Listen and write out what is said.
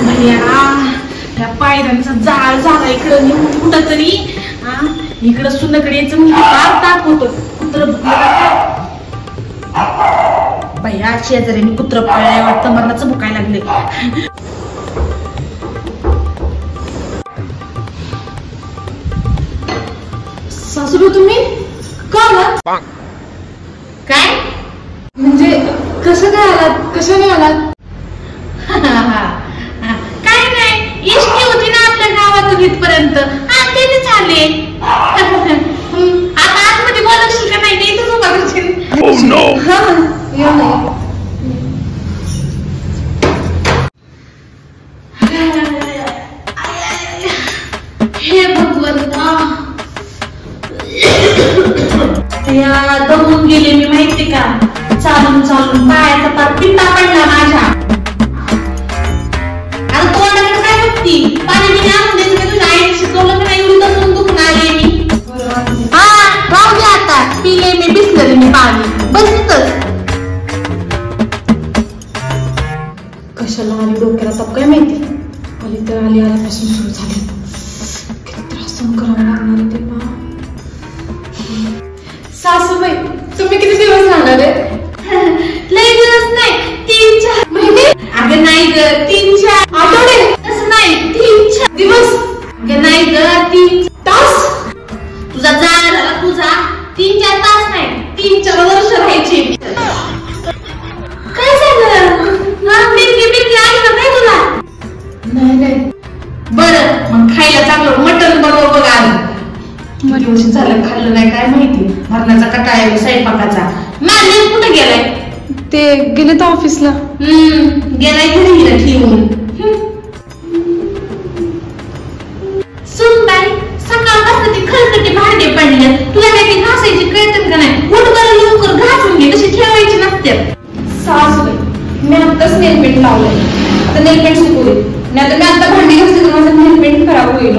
भैया त्या पायऱ्यांचा जाळ झाला इकडं निघून कुठं तरी. इकडं सुनकडे यायचं म्हणजे फार ताप होत. कुत्र भैया शेजाऱ्यांनी कुत्र पाळलंय वाटतं, मरणाचं भुकायला लागले. सासूबाई तुम्ही का आलात? काय म्हणजे कसं काय आलात, कशाने आलात? काय नाही, इष्टी होती ना आपल्या गावातून इथपर्यंत, तेच आले. आता आतमध्ये बोलायचं का नाही, इथंच उभा करशील. हे भगवंता, या दमून गेले मी माहिती का, चालून चालून पायाचा पार पित्ता पडला माझ्या. आता तोंडाकडे काय बघती, पाणी मी आणून द्यायचं का तुझ्या आईने शिकवलं का नाही, एवढी दमून दुखून आले मी. राहू दे आता, पिले मी बिसलरीने पाणी, बस इथंच. कशाला आली डोक्याला तप काय माहिती, आली तर आली, आल्यापासून सुरू झाली. किती त्रास सहन करावा लागणार ते पहा. सासूबाई तुम्ही किती दिवस राहणार आहे? लई दिवस नाही, 3-4 महिने. अगं नाही ग, 3-4 आठवडे. तसं नाही, 3-4 दिवस. अगं नाही ग, 3 तास. तुझा जाळ झाला तुझा. 3-4 तास नाही, 3-4 वर्ष राहायची. काय झालं? मिरकी आली ना काय तुला? नाही नाही. बरं मग खायला चांगलं मटण बनव बघ. आलं किती वर्ष झालं खाल्लं नाही काय माहिती, मरणाचा कटाळा आहे स्वयंपाकाचा. मालिक कुठे गेलाय? ते गेले तर ऑफिसला. गेलाय घरी हिला ठेवून. सुनबाई सकाळपासून ती खरकटी भांडे पडले, तुला काही घासायची कळतं का नाही? उठ बरं लवकर घासून घे, कशी ठेवायची नसते. सासूबाई मी आत्ताच नेलपेंट लावलंय, आता नेलपेंट शिकू दे. नाही तर मी आता भांडी घासते तर माझं नेलपेंट खराब होईल.